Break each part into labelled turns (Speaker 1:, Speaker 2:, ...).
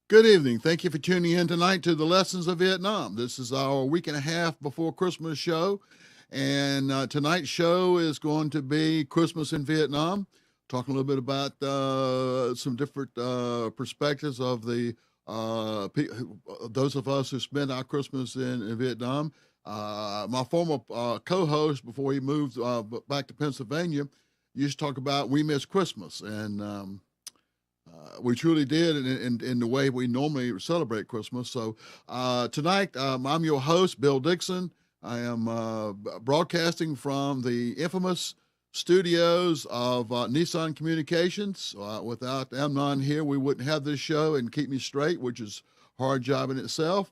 Speaker 1: Good evening. Thank you for tuning in tonight to the Lessons of Vietnam. This is our week and a half before Christmas show. And tonight's show is going to be Christmas in Vietnam, talking a little bit about some different perspectives of those of us who spent our Christmas in Vietnam. My former co-host, before he moved back to Pennsylvania, used to talk about we miss Christmas. And we truly did in the way we normally celebrate Christmas. So tonight, I'm your host, Bill Dixon. I am broadcasting from the infamous studios of Nissan Communications. Without Amnon here, we wouldn't have this show and keep me straight, which is a hard job in itself.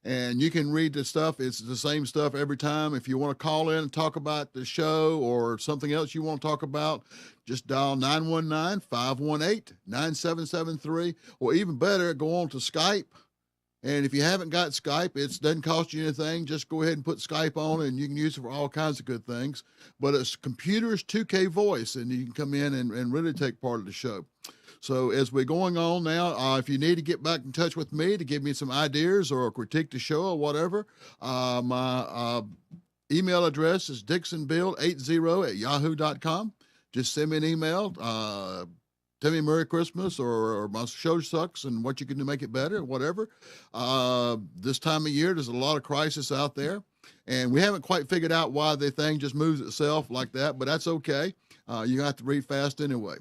Speaker 1: And you can read the stuff. It's the same stuff every time. If you want to call in and talk about the show or something else you want to talk about, just dial 919-518-9773. Or even better, go on to Skype. And if you haven't got Skype, it doesn't cost you anything. Just go ahead and put Skype on, and you can use it for all kinds of good things. But it's Computers 2K Voice, and you can come in and really take part of the show. So as we're going on now, if you need to get back in touch with me to give me some ideas or critique the show or whatever, my email address is dixonbill80@yahoo.com. Just send me an email. Tell me Merry Christmas or my show sucks and what you can do to make it better, whatever. This time of year, there's a lot of crisis out there, and we haven't quite figured out why the thing just moves itself like that, but that's okay. You have to read fast anyway.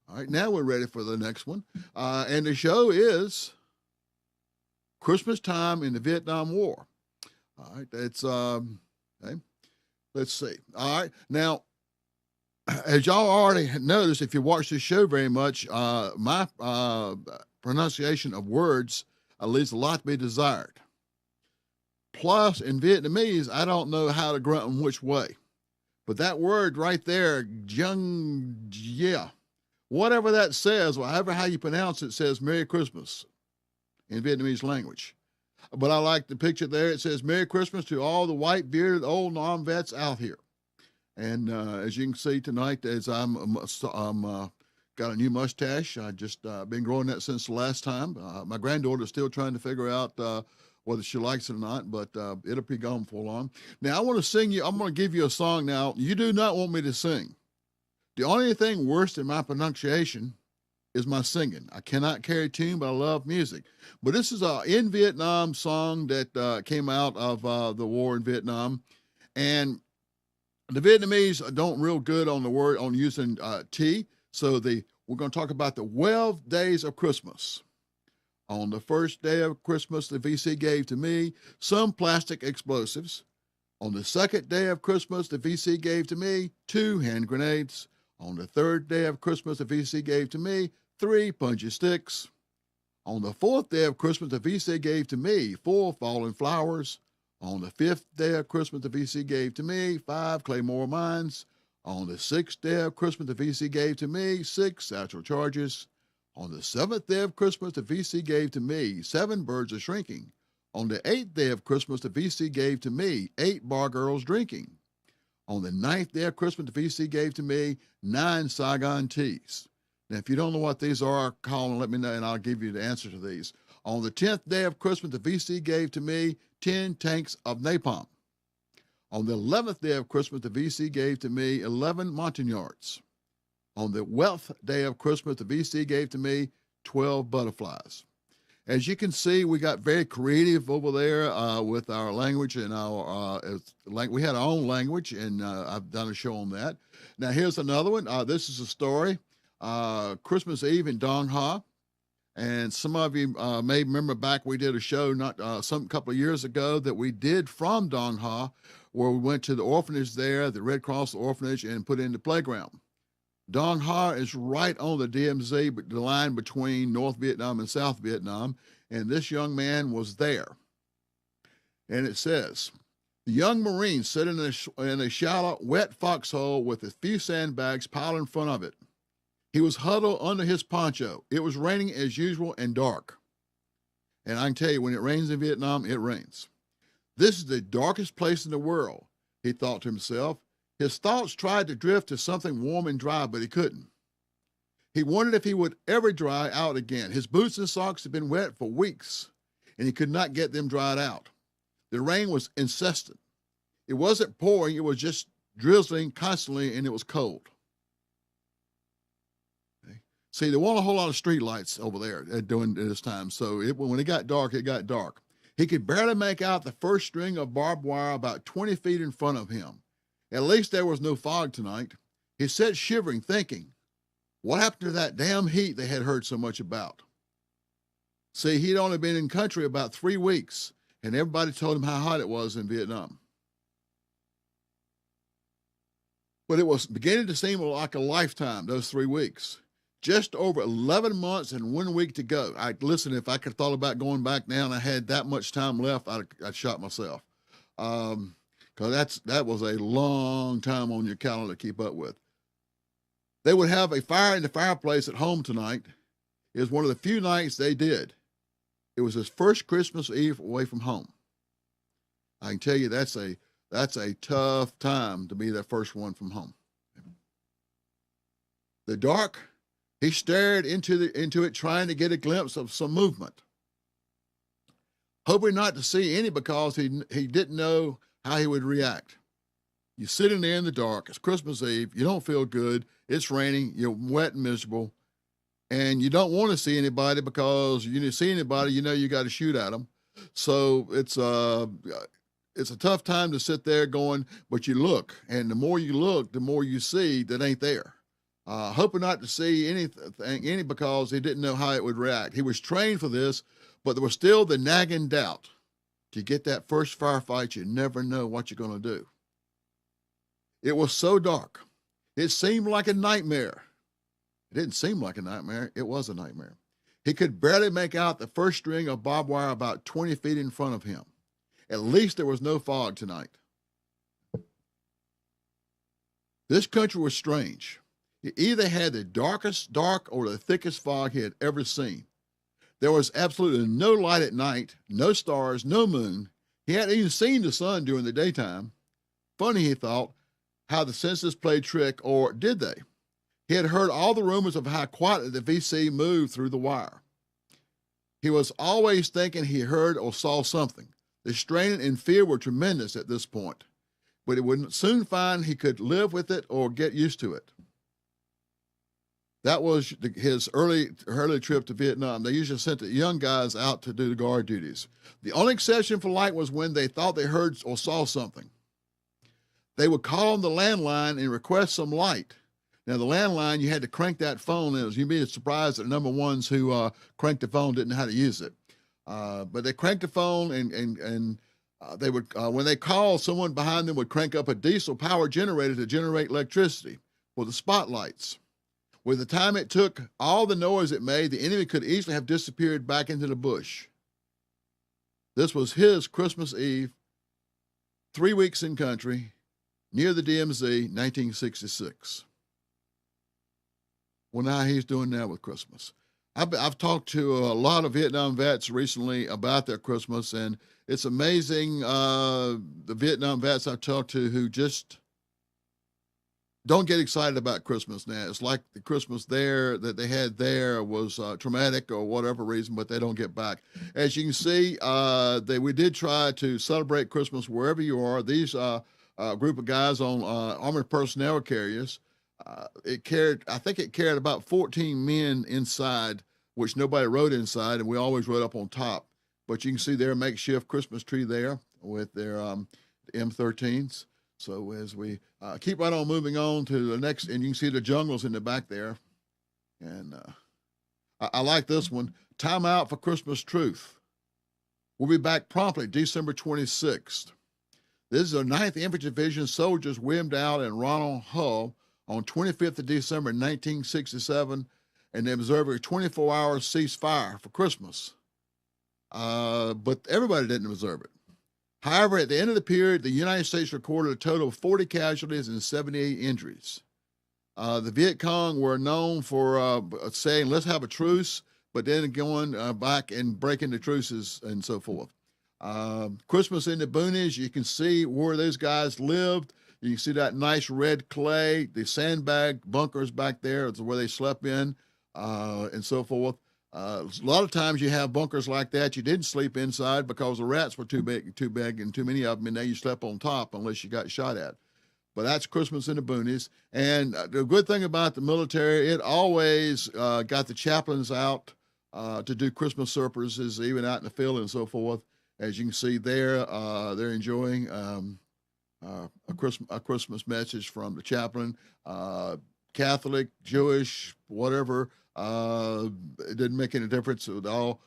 Speaker 1: All right, now we're ready for the next one. And the show is Christmas time in the Vietnam War. All right, it's, okay. Let's see. All right, now, as y'all already noticed, if you watch this show very much, my pronunciation of words leaves a lot to be desired. Plus, in Vietnamese, I don't know how to grunt in which way. But that word right there, Jung, yeah. Whatever that says, whatever how you pronounce it, says Merry Christmas in Vietnamese language. But I like the picture there. It says Merry Christmas to all the white bearded old non-vets out here. And as you can see tonight, as I'm got a new mustache. I just been growing that since the last time. My granddaughter's still trying to figure out whether she likes it or not, but it'll be gone for long. Now I want to sing you. I'm going to give you a song now. You do not want me to sing. The only thing worse than my pronunciation is my singing. I cannot carry tune, but I love music. But this is an in Vietnam song that came out of the war in Vietnam. And the Vietnamese don't real good on the word, on using T. So we're going to talk about the 12 days of Christmas. On the first day of Christmas, the VC gave to me some plastic explosives. On the second day of Christmas, the VC gave to me 2 hand grenades. On the third day of Christmas, the VC gave to me 3 punchy sticks. On the fourth day of Christmas, the VC gave to me 4 fallen flowers. On the fifth day of Christmas, the VC gave to me 5 claymore mines. On the sixth day of Christmas, the VC gave to me 6 satchel charges. On the seventh day of Christmas, the VC gave to me 7 birds of shrinking. On the 8th day of Christmas, the VC gave to me 8 bar girls drinking. On the 9th day of Christmas, the VC gave to me 9 Saigon teas. Now, if you don't know what these are, call and let me know, and I'll give you the answer to these. On the 10th day of Christmas, the VC gave to me 10 tanks of napalm. On the 11th day of Christmas, the VC gave to me 11 Montagnards. On the 12th day of Christmas, the VC gave to me 12 butterflies. As you can see, we got very creative over there with our language and we had our own language, and I've done a show on that. Now, here's another one. This is a story, Christmas Eve in Dong Ha. And some of you may remember back we did a show couple of years ago that we did from Dong Ha, where we went to the orphanage there, the Red Cross orphanage, and put in the playground. Dong Ha is right on the DMZ, the line between North Vietnam and South Vietnam, and this young man was there. And it says, the young Marine sat in a shallow, wet foxhole with a few sandbags piled in front of it. He was huddled under his poncho. It was raining as usual and dark. And I can tell you, when it rains in Vietnam, it rains. This is the darkest place in the world, he thought to himself. His thoughts tried to drift to something warm and dry, but he couldn't. He wondered if he would ever dry out again. His boots and socks had been wet for weeks, and he could not get them dried out. The rain was incessant. It wasn't pouring, it was just drizzling constantly, and it was cold. Okay. See, there weren't a whole lot of street lights over there during this time, so when it got dark, it got dark. He could barely make out the first string of barbed wire about 20 feet in front of him. At least there was no fog tonight. He sat shivering, thinking, what happened to that damn heat they had heard so much about? See, he'd only been in country about 3 weeks, and everybody told him how hot it was in Vietnam. But it was beginning to seem like a lifetime, those 3 weeks. Just over 11 months and 1 week to go. Listen, if I could have thought about going back now and I had that much time left, I'd shot myself. Because that was a long time on your calendar to keep up with. They would have a fire in the fireplace at home tonight. It was one of the few nights they did. It was his first Christmas Eve away from home. I can tell you that's a tough time to be that first one from home. The dark, he stared into it, trying to get a glimpse of some movement, hoping not to see any because he didn't know how he would react. You're sitting there in the dark. It's Christmas Eve. You don't feel good. It's raining. You're wet and miserable. And you don't want to see anybody because you see anybody, you know you got to shoot at them. So it's a tough time to sit there going, but you look. And the more you look, the more you see that ain't there. Hoping not to see any because he didn't know how it would react. He was trained for this, but there was still the nagging doubt. To get that first firefight, you never know what you're going to do. It was so dark. It seemed like a nightmare. It didn't seem like a nightmare. It was a nightmare. He could barely make out the first string of barbed wire about 20 feet in front of him. At least there was no fog tonight. This country was strange. It either had the darkest dark or the thickest fog he had ever seen. There was absolutely no light at night, no stars, no moon. He hadn't even seen the sun during the daytime. Funny, he thought, how the senses played trick, or did they? He had heard all the rumors of how quietly the VC moved through the wire. He was always thinking he heard or saw something. The strain and fear were tremendous at this point, but he would soon find he could live with it or get used to it. That was his early trip to Vietnam. They usually sent the young guys out to do the guard duties. The only exception for light was when they thought they heard or saw something. They would call on the landline and request some light. Now, the landline, you had to crank that phone. You'd be surprised that the number ones who cranked the phone didn't know how to use it. But they cranked the phone, and they would, when they called, someone behind them would crank up a diesel power generator to generate electricity for the spotlights. With the time it took, all the noise it made, the enemy could easily have disappeared back into the bush. This was his Christmas Eve, 3 weeks in country, near the DMZ, 1966. Well, now he's doing now with Christmas. I've talked to a lot of Vietnam vets recently about their Christmas, and it's amazing the Vietnam vets I've talked to who just don't get excited about Christmas now. It's like the Christmas there that they had there was traumatic or whatever reason, but they don't get back. As you can see, we did try to celebrate Christmas wherever you are. These group of guys on armored personnel carriers, I think it carried about 14 men inside, which nobody rode inside, and we always rode up on top. But you can see their makeshift Christmas tree there with their M13s. So as we keep right on moving on to the next, and you can see the jungles in the back there. And I like this one, Time Out for Christmas Truth. We'll be back promptly December 26th. This is the 9th Infantry Division soldiers William Dowd and Ronald Hull on 25th of December 1967, and they observed a 24-hour ceasefire for Christmas. But everybody didn't observe it. However, at the end of the period, the United States recorded a total of 40 casualties and 78 injuries. The Viet Cong were known for saying, let's have a truce, but then going back and breaking the truces and so forth. Christmas in the boonies, you can see where those guys lived. You can see that nice red clay, the sandbag bunkers back there is where they slept in, and so forth. A lot of times you have bunkers like that. You didn't sleep inside because the rats were too big, and too many of them, and then you slept on top unless you got shot at. But that's Christmas in the boonies. And the good thing about the military, it always got the chaplains out to do Christmas services, even out in the field and so forth. As you can see there, they're enjoying a Christmas message from the chaplain, Catholic, Jewish, whatever. It didn't make any difference. They all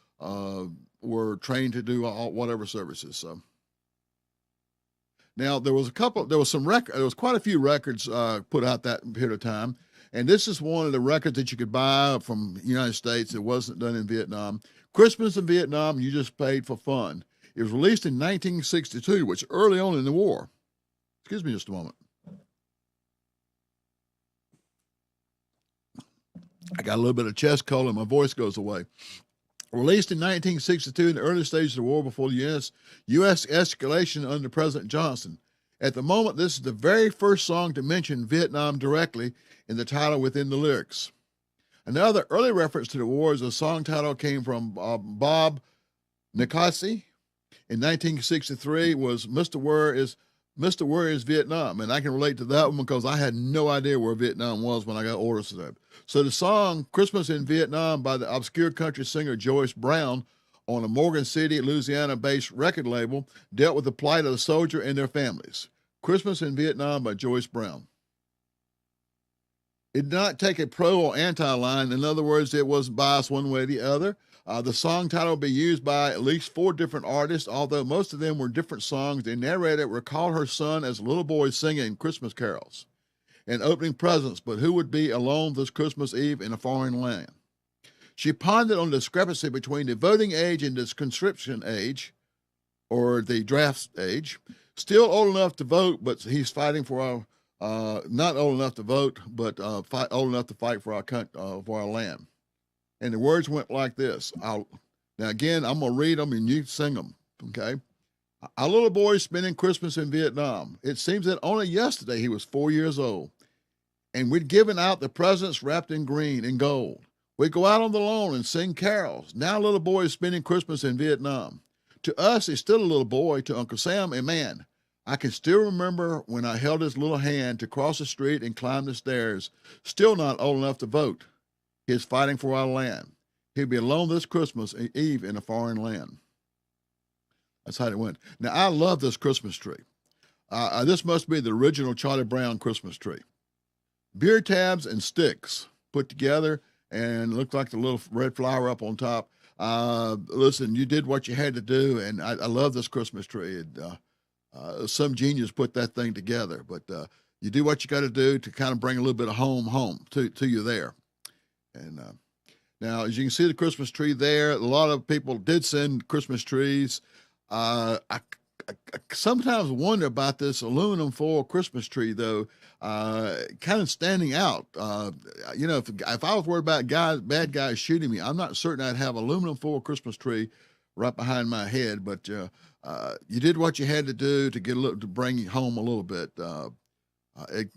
Speaker 1: were trained to do whatever services. So. Now there was quite a few records put out that period of time, and this is one of the records that you could buy from the United States. It wasn't done in Vietnam. Christmas in Vietnam, you just paid for fun. It was released in 1962, which early on in the war. Excuse me just a moment. I got a little bit of chest cold and my voice goes away. Released in 1962 in the early stages of the war before the U.S. escalation under President Johnson. At the moment, this is the very first song to mention Vietnam directly in the title within the lyrics. Another early reference to the war is a song title came from Bob Nicosi in 1963 was Mr. Where is Vietnam? And I can relate to that one because I had no idea where Vietnam was when I got orders to that. So the song Christmas in Vietnam by the obscure country singer Joyce Brown on a Morgan City, Louisiana-based record label dealt with the plight of the soldier and their families. Christmas in Vietnam by Joyce Brown. It did not take a pro or anti-line. In other words, it wasn't biased one way or the other. The song title will be used by at least 4 different artists, although most of them were different songs. The narrator recalled her son as a little boy singing Christmas carols and opening presents, but who would be alone this Christmas Eve in a foreign land? She pondered on the discrepancy between the voting age and the conscription age, or the draft age. Still old enough to vote, but he's fighting for our, not old enough to vote, but old enough to fight for our land. And the words went like this. Now, again, I'm going to read them and you sing them, okay? Our little boy spending Christmas in Vietnam. It seems that only yesterday he was 4 years old. And we'd given out the presents wrapped in green and gold. We'd go out on the lawn and sing carols. Now little boy is spending Christmas in Vietnam. To us, he's still a little boy. To Uncle Sam, a man. I can still remember when I held his little hand to cross the street and climb the stairs. Still not old enough to vote. He's fighting for our land. He'll be alone this Christmas Eve in a foreign land. That's how it went. Now, I love this Christmas tree. This must be the original Charlie Brown Christmas tree. Beer tabs and sticks put together and looked like the little red flower up on top. Listen, you did what you had to do, and I love this Christmas tree. Some genius put that thing together, but you do what you got to do to kind of bring a little bit of home to you there. And now, as you can see the Christmas tree there, a lot of people did send Christmas trees. I sometimes wonder about this aluminum foil Christmas tree, though, kind of standing out. If I was worried about bad guys shooting me, I'm not certain I'd have aluminum foil Christmas tree right behind my head. But you did what you had to do to to bring you home a little bit.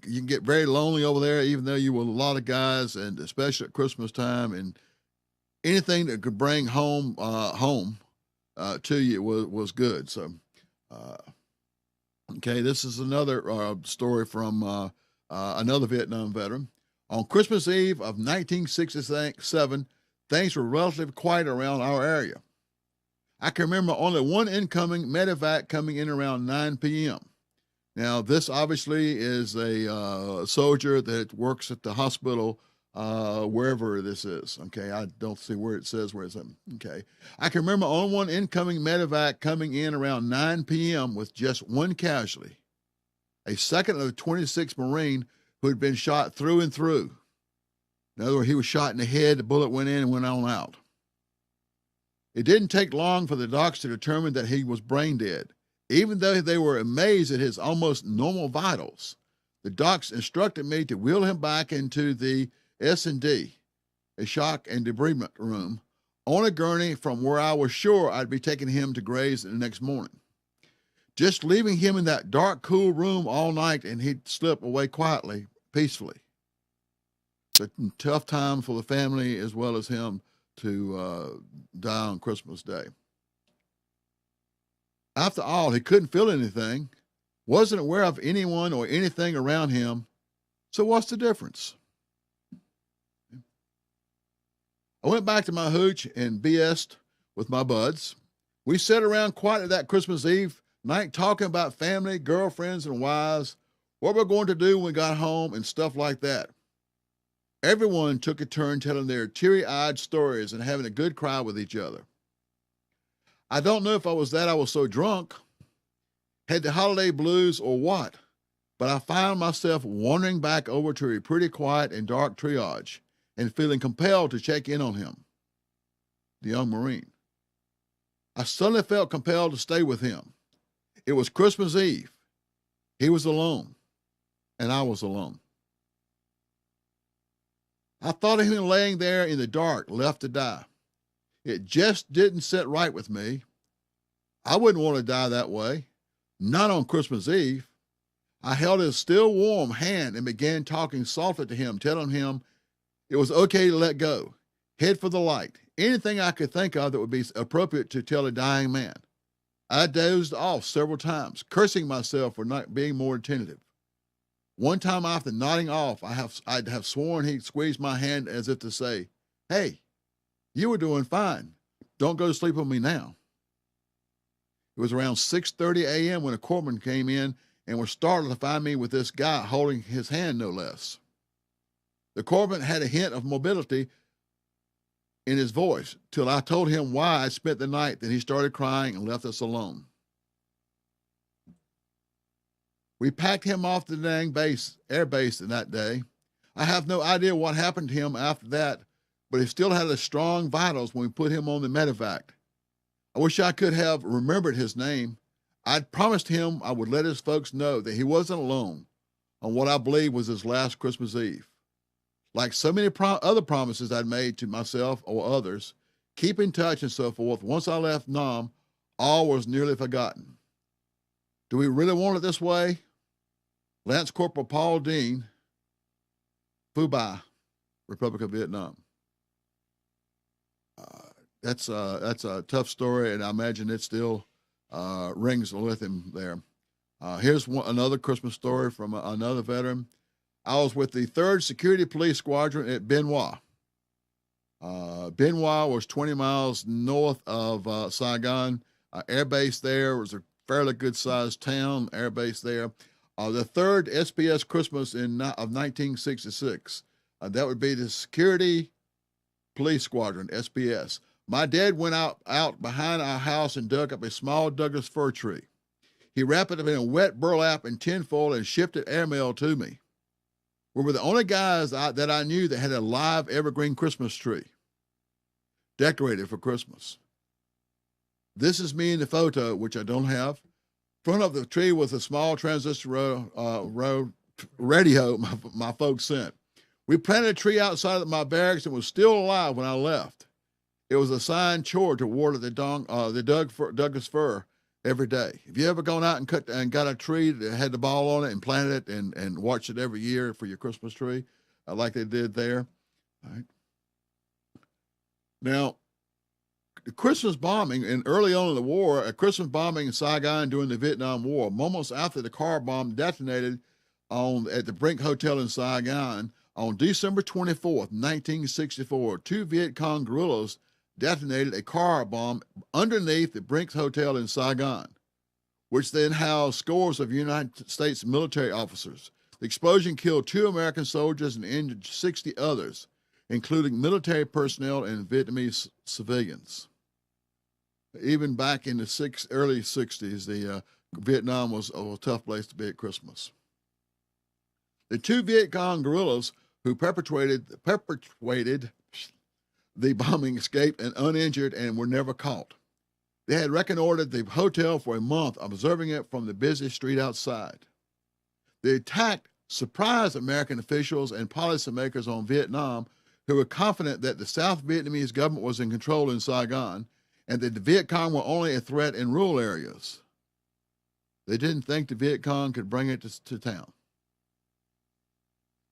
Speaker 1: You can get very lonely over there, even though you were a lot of guys, and especially at Christmas time. And anything that could bring home to you was good. So, okay, this is another story from another Vietnam veteran. On Christmas Eve of 1967, things were relatively quiet around our area. I can remember only one incoming medevac coming in around 9 p.m. Now, this obviously is a soldier that works at the hospital, wherever this is. Okay, I don't see where it says where it's at. Okay, I can remember only one incoming medevac coming in around 9 p.m. with just one casualty, a second of the 26th Marine who had been shot through and through. In other words, he was shot in the head, the bullet went in and went on out. It didn't take long for the docs to determine that he was brain dead. Even though they were amazed at his almost normal vitals, the docs instructed me to wheel him back into the S&D, a shock and debridement room, on a gurney from where I was sure I'd be taking him to graze the next morning. Just leaving him in that dark, cool room all night and he'd slip away quietly, peacefully. It's a tough time for the family as well as him to die on Christmas Day. After all, he couldn't feel anything, wasn't aware of anyone or anything around him. So what's the difference? I went back to my hooch and BS'd with my buds. We sat around quietly that Christmas Eve night talking about family, girlfriends, and wives, what we're going to do when we got home and stuff like that. Everyone took a turn telling their teary-eyed stories and having a good cry with each other. I don't know if I was so drunk, had the holiday blues or what, but I found myself wandering back over to a pretty quiet and dark triage and feeling compelled to check in on him, the young Marine. I suddenly felt compelled to stay with him. It was Christmas Eve. He was alone, and I was alone. I thought of him laying there in the dark, left to die. It just didn't sit right with me. I wouldn't want to die that way, not on Christmas Eve. I held his still warm hand and began talking softly to him, telling him it was okay to let go, head for the light, anything I could think of that would be appropriate to tell a dying man. I dozed off several times, cursing myself for not being more attentive. One time after nodding off, I'd have sworn he'd squeezed my hand as if to say, "Hey, you were doing fine. Don't go to sleep on me now." It was around 6:30 a.m. when a corpsman came in and was startled to find me with this guy holding his hand, no less. The corpsman had a hint of mobility in his voice till I told him why I spent the night. Then he started crying and left us alone. We packed him off the dang air base that day. I have no idea what happened to him after that, but he still had a strong vitals when we put him on the medevac. I wish I could have remembered his name. I'd promised him I would let his folks know that he wasn't alone on what I believe was his last Christmas Eve. Like so many other promises I'd made to myself or others, keep in touch and so forth, once I left Nam, all was nearly forgotten. Do we really want it this way? Lance Corporal Paul Dean, Phu Bai, Republic of Vietnam. That's a tough story, and I imagine it still rings with him there. Here's another Christmas story from another veteran. I was with the 3rd Security Police Squadron at Bien Hoa. Bien Hoa was 20 miles north of Saigon. Air base there was a fairly good-sized town, air base there. The 3rd SPS Christmas of 1966. That would be the Security Police Squadron, SPS. My dad went out behind our house and dug up a small Douglas fir tree. He wrapped it in a wet burlap and tinfoil and shipped it airmail to me. We were the only guys that I knew that had a live evergreen Christmas tree decorated for Christmas. This is me in the photo, which I don't have. In front of the tree was a small transistor radio my folks sent. We planted a tree outside of my barracks and was still alive when I left. It was a assigned chore to water the Douglas fir every day. Have you ever gone out and got a tree that had the ball on it and planted it and watched it every year for your Christmas tree, like they did there? All right. Now, the Christmas bombing, and early on in the war, a Christmas bombing in Saigon during the Vietnam War, moments after the car bomb detonated at the Brink Hotel in Saigon on December 24th, 1964, 2 Viet Cong guerrillas detonated a car bomb underneath the Brinks Hotel in Saigon, which then housed scores of United States military officers. The explosion killed 2 American soldiers and injured 60 others, including military personnel and Vietnamese civilians. Even back in the early 60s, Vietnam was a tough place to be at Christmas. The 2 Viet Cong guerrillas who perpetrated the bombing escaped and uninjured and were never caught. They had reconnoitered the hotel for a month, observing it from the busy street outside. The attack surprised American officials and policymakers on Vietnam, who were confident that the South Vietnamese government was in control in Saigon and that the Viet Cong were only a threat in rural areas. They didn't think the Viet Cong could bring it to town.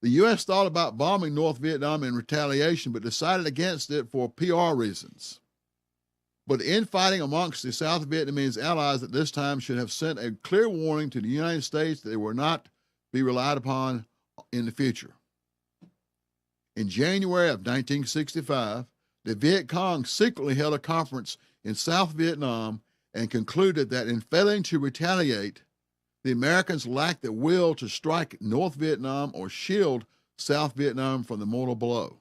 Speaker 1: The U.S. thought about bombing North Vietnam in retaliation, but decided against it for PR reasons. But infighting amongst the South Vietnamese allies at this time should have sent a clear warning to the United States that they were not be relied upon in the future. In January of 1965, the Viet Cong secretly held a conference in South Vietnam and concluded that in failing to retaliate, the Americans lacked the will to strike North Vietnam or shield South Vietnam from the mortal blow.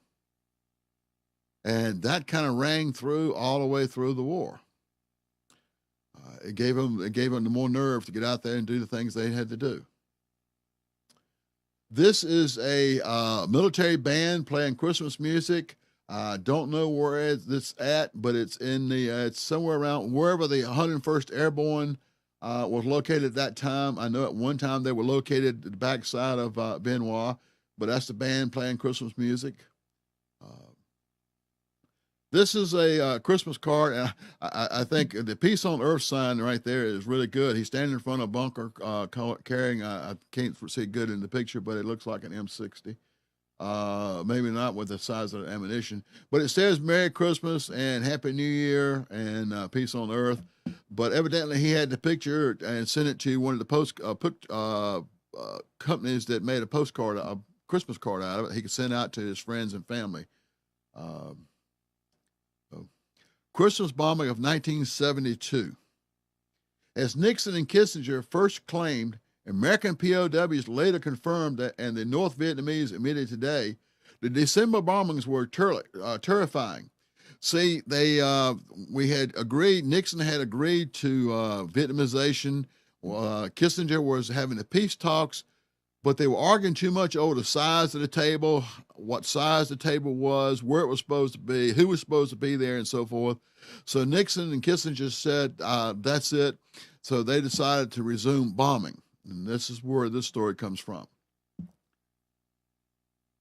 Speaker 1: And that kind of rang through all the way through the war. It gave them the more nerve to get out there and do the things they had to do. This is a military band playing Christmas music. I don't know where it's at, but it's in it's somewhere around wherever the 101st Airborne was located at that time. I know at one time they were located at the backside of Benoit, but that's the band playing Christmas music. This is a Christmas card, and I think the Peace on Earth sign right there is really good. He's standing in front of a bunker carrying, I can't see good in the picture, but it looks like an M60. Maybe not with the size of the ammunition, but it says Merry Christmas and Happy New Year and Peace on Earth. But evidently he had the picture and sent it to one of the companies that made a Christmas card out of it. He could send out to his friends and family. Christmas bombing of 1972. As Nixon and Kissinger first claimed, American POWs later confirmed that, and the North Vietnamese admitted today, the December bombings were terrifying. See, we had agreed, Nixon had agreed to Vietnamization. Kissinger was having the peace talks, but they were arguing too much over the size of the table, what size the table was, where it was supposed to be, who was supposed to be there, and so forth. So Nixon and Kissinger said, that's it. So they decided to resume bombing. And this is where this story comes from.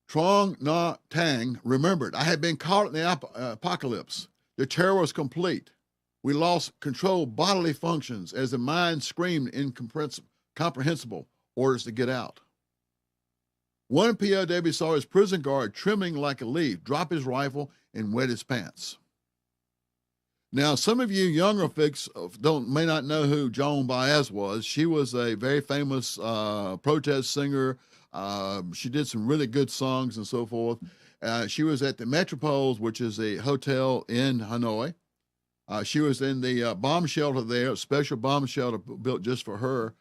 Speaker 1: Trong Na Tang remembered, I had been caught in the apocalypse. The terror was complete. We lost control bodily functions as the mind screamed incomprehensible orders to get out. One POW saw his prison guard trimming like a leaf, drop his rifle, and wet his pants. Now, some of you younger folks may not know who Joan Baez was. She was a very famous protest singer. She did some really good songs and so forth. She was at the Metropoles, which is a hotel in Hanoi. She was in the bomb shelter there, a special bomb shelter built just for her,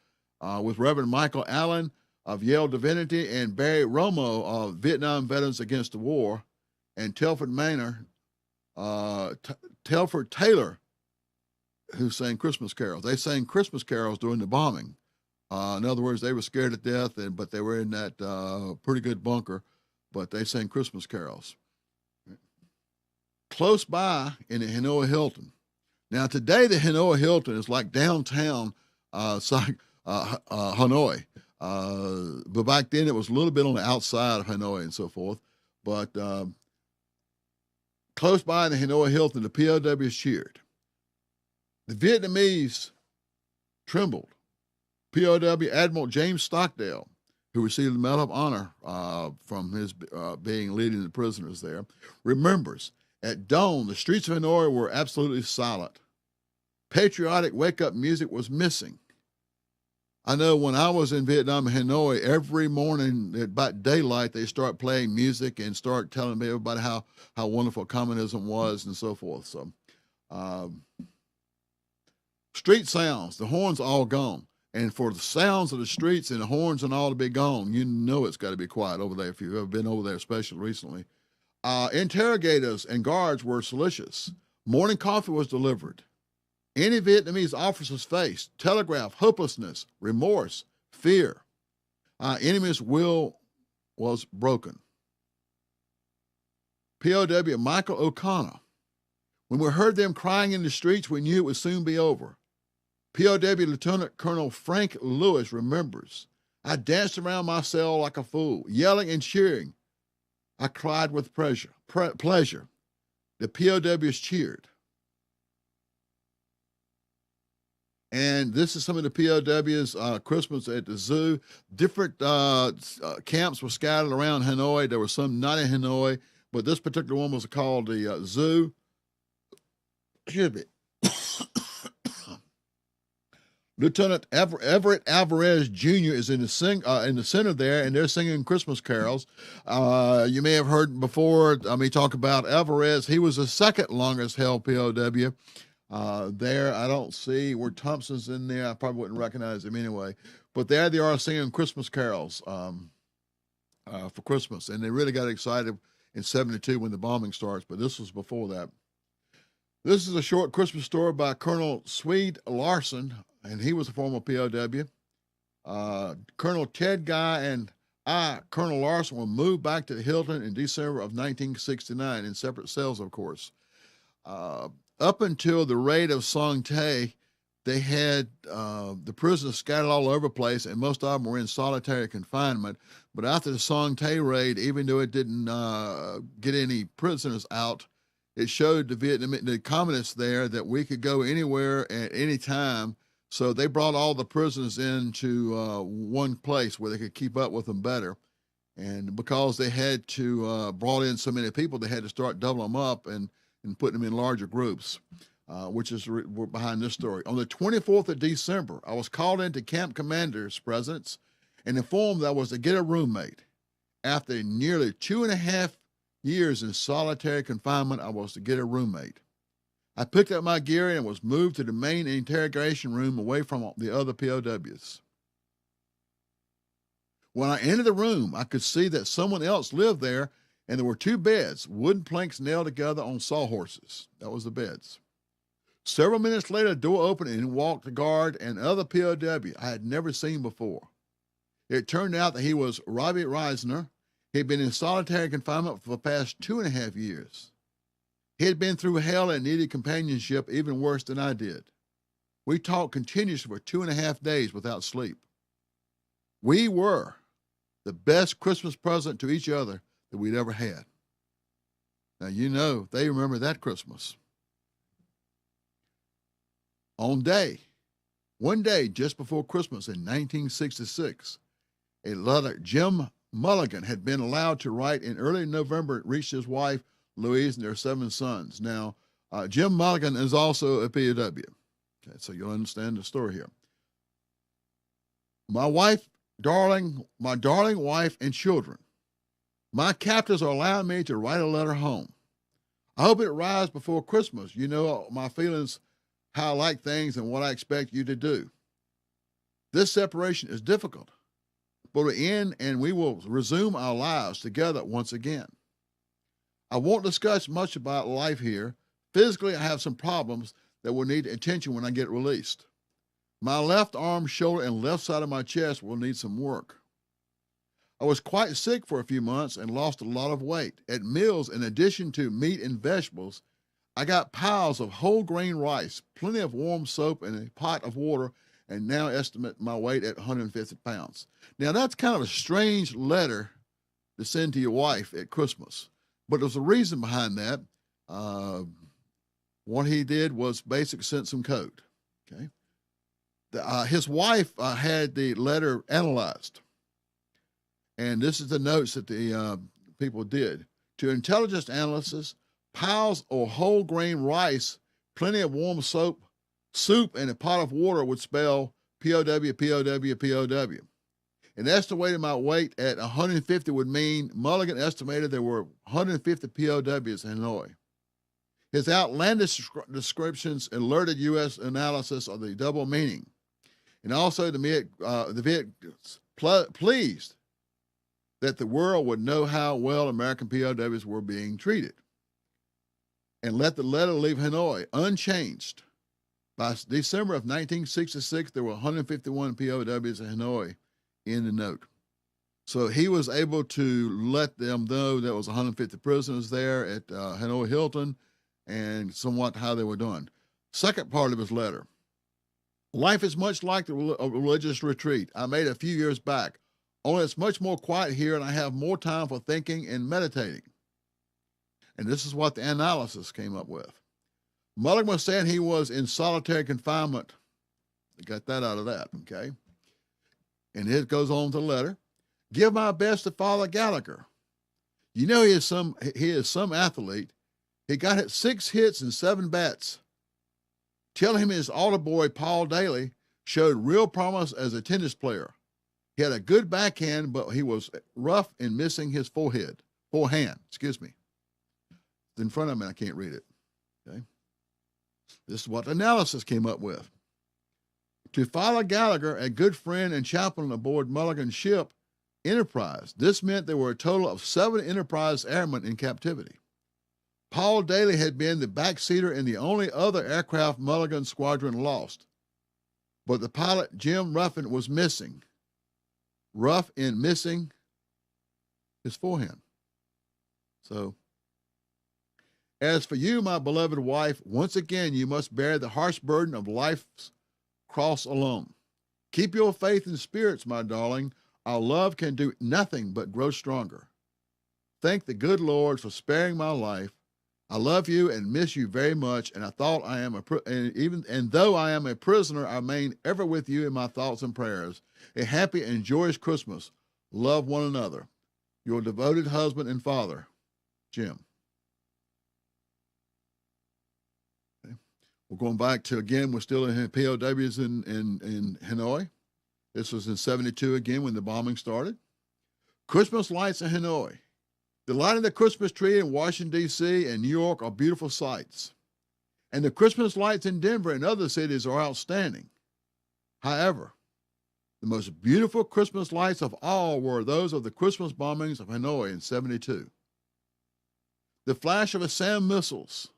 Speaker 1: with Reverend Michael Allen of Yale Divinity and Barry Romo of Vietnam Veterans Against the War, and Telford Taylor, who sang Christmas carols. They sang Christmas carols during the bombing. In other words, they were scared to death, but they were in that pretty good bunker, but they sang Christmas carols. Close by in the Hanoi Hilton. Now, today the Hanoi Hilton is like downtown Hanoi. But back then it was a little bit on the outside of Hanoi and so forth. But close by in the Hanoi Hilton, the POWs cheered. The Vietnamese trembled. POW Admiral James Stockdale, who received the Medal of Honor from his leading the prisoners there, remembers, at dawn, the streets of Hanoi were absolutely silent. Patriotic wake-up music was missing. I know when I was in Vietnam and Hanoi, every morning at about daylight, they start playing music and start telling everybody how wonderful communism was and so forth. So, street sounds, the horns all gone. And for the sounds of the streets and the horns and all to be gone, you know it's got to be quiet over there if you've ever been over there, especially recently. Interrogators and guards were solicitous. Morning coffee was delivered. Any Vietnamese officer's face telegraphed hopelessness, remorse, fear. Enemy's will was broken. POW Michael O'Connor. When we heard them crying in the streets, we knew it would soon be over. POW Lieutenant Colonel Frank Lewis remembers, I danced around my cell like a fool, yelling and cheering. I cried with pleasure. The POWs cheered. And this is some of the POWs, Christmas at the zoo. Different camps were scattered around Hanoi. There were some not in Hanoi, but this particular one was called the zoo. Excuse me. Lieutenant Everett Alvarez Jr. is in the center there, and they're singing Christmas carols. You may have heard before me talk about Alvarez. He was the second longest held POW. There, I don't see where Thompson's in there. I probably wouldn't recognize him anyway. But there they are singing Christmas carols for Christmas, and they really got excited in '72 when the bombing starts. But this was before that. This is a short Christmas story by Colonel Swede Larson, and he was a former POW. Colonel Ted Guy and Colonel Larson, were moved back to the Hilton in December of 1969 in separate cells, of course. Up until the raid of Song Tay, they had the prisoners scattered all over the place, and most of them were in solitary confinement. But after the Song Tay raid, even though it didn't get any prisoners out, it showed the communists there that we could go anywhere at any time. So they brought all the prisoners into one place where they could keep up with them better. And because they had to brought in so many people, they had to start doubling them up and putting them in larger groups, which is behind this story. On the 24th of December, I was called into camp commander's presence and informed that I was to get a roommate. After nearly 2.5 years in solitary confinement, I was to get a roommate. I picked up my gear and was moved to the main interrogation room away from the other POWs. When I entered the room, I could see that someone else lived there, and there were 2 beds, wooden planks nailed together on sawhorses. That was the beds. Several minutes later, the door opened and in walked the guard and other POW I had never seen before. It turned out that he was Robbie Reisner. He had been in solitary confinement for the past 2.5 years. He had been through hell and needed companionship even worse than I did. We talked continuously for 2.5 days without sleep. We were the best Christmas present to each other that we'd ever had. Now, you know, they remember that Christmas. One day just before Christmas in 1966, a letter Jim Mulligan had been allowed to write in early November reached his wife, Louise, and their 7 sons. Now, Jim Mulligan is also a POW. Okay, so you'll understand the story here. My darling wife and children, my captors are allowing me to write a letter home. I hope it arrives before Christmas. You know my feelings, how I like things, and what I expect you to do. This separation is difficult, but we'll end and we will resume our lives together once again. I won't discuss much about life here. Physically, I have some problems that will need attention when I get released. My left arm, shoulder, and left side of my chest will need some work. I was quite sick for a few months and lost a lot of weight. At meals, in addition to meat and vegetables, I got piles of whole grain rice, plenty of warm soap, and a pot of water, and now estimate my weight at 150 pounds. Now, that's kind of a strange letter to send to your wife at Christmas. But there's a reason behind that. What he did was basically sent some code. Okay, his wife had the letter analyzed, and this is the notes that the people did. To intelligence analysis, piles of whole grain rice, plenty of warm soup, and a pot of water would spell POW, POW, POW. And estimated my weight at 150 would mean Mulligan estimated there were 150 POWs in Hanoi. His outlandish descriptions alerted U.S. analysis of the double meaning, and also the Viet pleased that the world would know how well American POWs were being treated, and let the letter leave Hanoi unchanged. By December of 1966, there were 151 POWs in Hanoi in the note. So he was able to let them know there was 150 prisoners there at Hanoi Hilton and somewhat how they were doing. Second part of his letter. Life is much like a religious retreat I made a few years back, only it's much more quiet here and I have more time for thinking and meditating. And this is what the analysis came up with. Mulligan was saying he was in solitary confinement Got that out of that, okay? And it goes on to the letter. Give my best to Father Gallagher. You know he is some athlete. He got hit 6 hits and 7 bats. Tell him his altar boy, Paul Daly, showed real promise as a tennis player. He had a good backhand, but he was rough in missing his forehand. It's in front of me, I can't read it. Okay. This is what the analysis came up with. To Father Gallagher, a good friend and chaplain aboard Mulligan's ship, Enterprise. This meant there were a total of 7 Enterprise airmen in captivity. Paul Daly had been the backseater in the only other aircraft Mulligan squadron lost. But the pilot, Jim Ruffin, was missing. Rough in missing his forehand. So, as for you, my beloved wife, once again you must bear the harsh burden of life's cross alone. Keep your faith and spirits, my darling. Our love can do nothing but grow stronger. Thank the good Lord for sparing my life. I love you and miss you very much, and though I am a prisoner, I remain ever with you in my thoughts and prayers. A happy and joyous Christmas. Love one another. Your devoted husband and father, Jim. Okay. We're going back to, again, we're still in POWs in Hanoi. This was in 72 again when the bombing started. Christmas lights in Hanoi. The light of the Christmas tree in Washington, D.C. and New York are beautiful sights. And the Christmas lights in Denver and other cities are outstanding. However, the most beautiful Christmas lights of all were those of the Christmas bombings of Hanoi in 72. The flash of Assam missiles,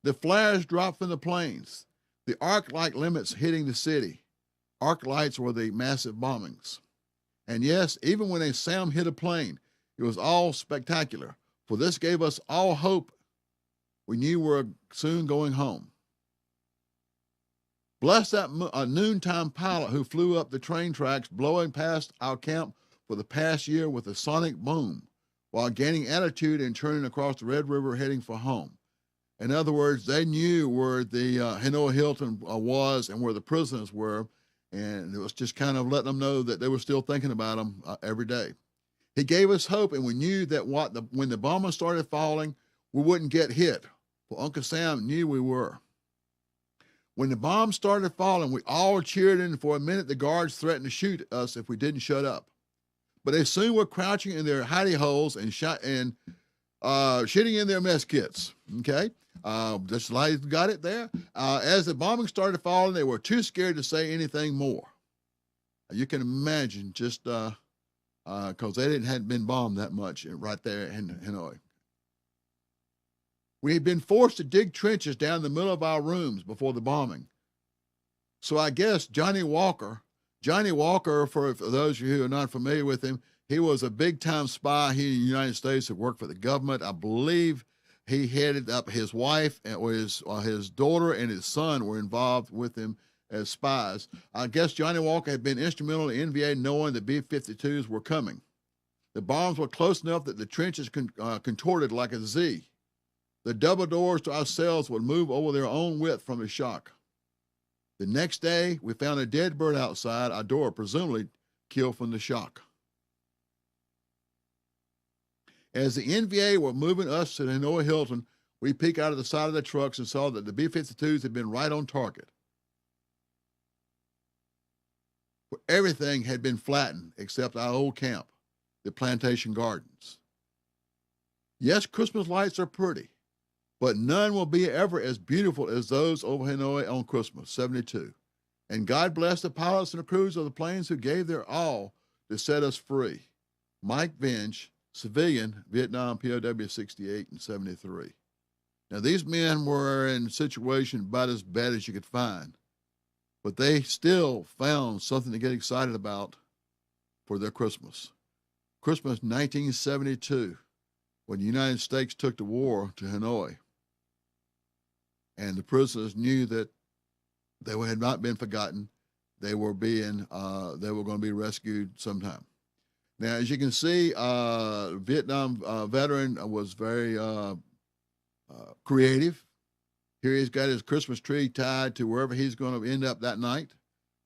Speaker 1: the flares dropped from the planes, the arc-like limits hitting the city. Arc lights were the massive bombings. And yes, even when a SAM hit a plane, it was all spectacular, for this gave us all hope. We knew we were soon going home. Bless that noontime pilot who flew up the train tracks blowing past our camp for the past year with a sonic boom while gaining altitude and turning across the Red River heading for home. In other words, they knew where the Hanoi Hilton was and where the prisoners were, and it was just kind of letting them know that they were still thinking about them every day. He gave us hope, and we knew that when the bombers started falling, we wouldn't get hit. For Uncle Sam knew we were. When the bombs started falling, we all cheered, and for a minute the guards threatened to shoot us if we didn't shut up. But they soon were crouching in their hidey holes and shitting in their mess kits. Okay, just like got it there. As the bombing started falling, they were too scared to say anything more. You can imagine just because they hadn't been bombed that much right there in Hanoi. We had been forced to dig trenches down the middle of our rooms before the bombing. So I guess Johnny Walker, for those of you who are not familiar with him, he was a big-time spy here in the United States that worked for the government. I believe he headed up his wife, or his daughter and his son were involved with him as spies. I guess Johnny Walker had been instrumental in NVA knowing the B-52s were coming. The bombs were close enough that the trenches contorted like a Z. The double doors to our cells would move over their own width from the shock. The next day, we found a dead bird outside our door, presumably killed from the shock. As the NVA were moving us to the Hanoi Hilton, we peeked out of the side of the trucks and saw that the B-52s had been right on target. Everything had been flattened except our old camp, the plantation gardens. Yes, Christmas lights are pretty, but none will be ever as beautiful as those over Hanoi on Christmas, 72. And God bless the pilots and the crews of the planes who gave their all to set us free. Mike Bench, civilian, Vietnam POW 68 and 73. Now, these men were in a situation about as bad as you could find, but they still found something to get excited about for their Christmas. Christmas 1972, when the United States took the war to Hanoi. And the prisoners knew that they had not been forgotten. They were going to be rescued sometime. Now, as you can see, Vietnam veteran was very creative. Here he's got his Christmas tree tied to wherever he's going to end up that night.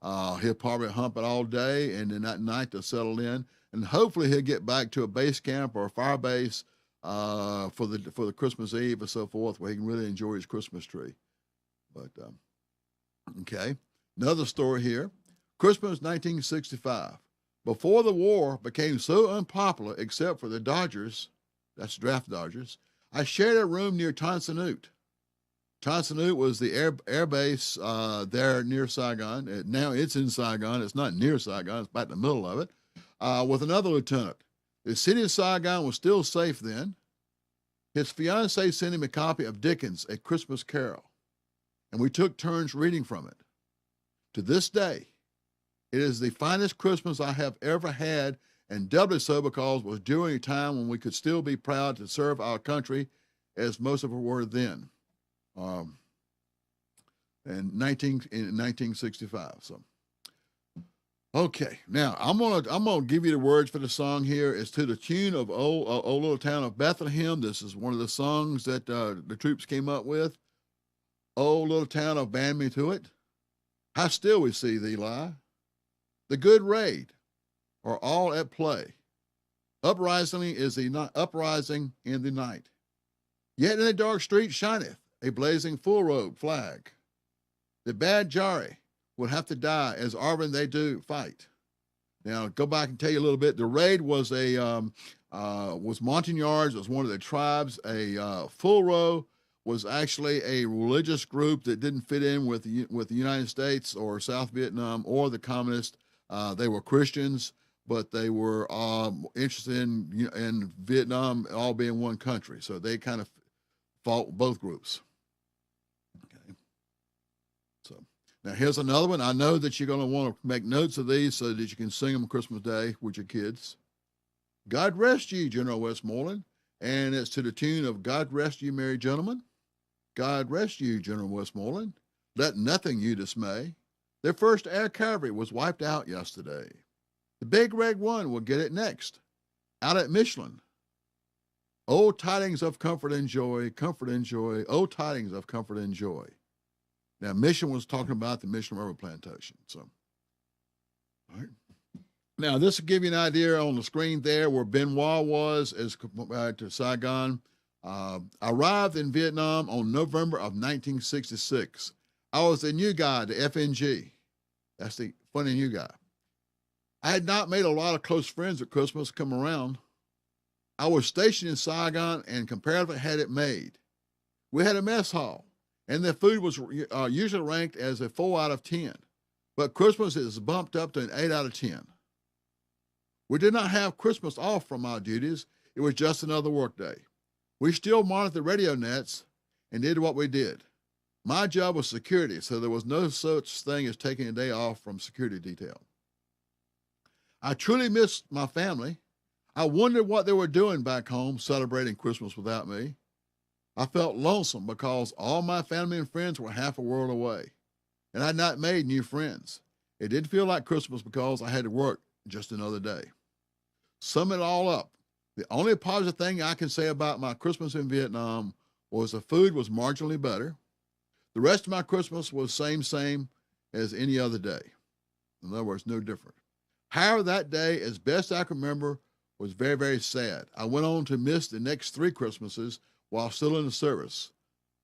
Speaker 1: He'll probably hump it all day, and then that night they'll settle in, and hopefully he'll get back to a base camp or a fire base for the Christmas Eve or so forth, where he can really enjoy his Christmas tree. But okay, another story here. Christmas 1965. Before the war became so unpopular, except for the Dodgers, that's draft Dodgers, I shared a room near Tonsanute. Tonsanute was the air base there near Saigon. Now it's in Saigon. It's not near Saigon. It's about in the middle of it, with another lieutenant. The city of Saigon was still safe then. His fiancée sent him a copy of Dickens' A Christmas Carol, and we took turns reading from it. To this day, it is the finest Christmas I have ever had, and doubly so because it was during a time when we could still be proud to serve our country, as most of us were then, in 1965. So, okay, now I'm gonna give you the words for the song here. It's to the tune of "Old Little Town of Bethlehem." This is one of the songs that the troops came up with. "Oh, little town of band me to it. How still we see thee lie. The good raid are all at play. Uprising uprising in the night. Yet in the dark street shineth a blazing full robe flag. The bad Jari would have to die as Arvin they do fight." Now go back and tell you a little bit. The raid was was Montagnards. It was one of the tribes. A full row was actually a religious group that didn't fit in with the United States or South Vietnam or the communists. They were Christians, but they were interested in Vietnam all being one country. So they kind of fought both groups. Okay. So now here's another one. I know that you're going to want to make notes of these so that you can sing them Christmas Day with your kids. "God rest ye, General Westmoreland." And it's to the tune of "God rest you, merry gentlemen." "God rest you, General Westmoreland. Let nothing you dismay. Their first air cavalry was wiped out yesterday. The big red one will get it next, out at Michelin. Oh, tidings of comfort and joy, oh, tidings of comfort and joy." Now, Michelin was talking about the Michelin rubber plantation. So, all right. Now, this will give you an idea on the screen there where Benoit was as compared to Saigon. Arrived in Vietnam on November of 1966. I was the new guy, the FNG. That's the funny new guy. I had not made a lot of close friends at Christmas come around. I was stationed in Saigon and comparatively had it made. We had a mess hall, and the food was usually ranked as a 4 out of 10, but Christmas is bumped up to an 8 out of 10. We did not have Christmas off from our duties. It was just another workday. We still monitored the radio nets and did what we did. My job was security, so there was no such thing as taking a day off from security detail. I truly missed my family. I wondered what they were doing back home celebrating Christmas without me. I felt lonesome because all my family and friends were half a world away, and I had not made new friends. It didn't feel like Christmas because I had to work just another day. Sum it all up, the only positive thing I can say about my Christmas in Vietnam was the food was marginally better. The rest of my Christmas was same as any other day. In other words, no different. However, that day, as best I can remember, was very, very sad. I went on to miss the next 3 Christmases while still in the service,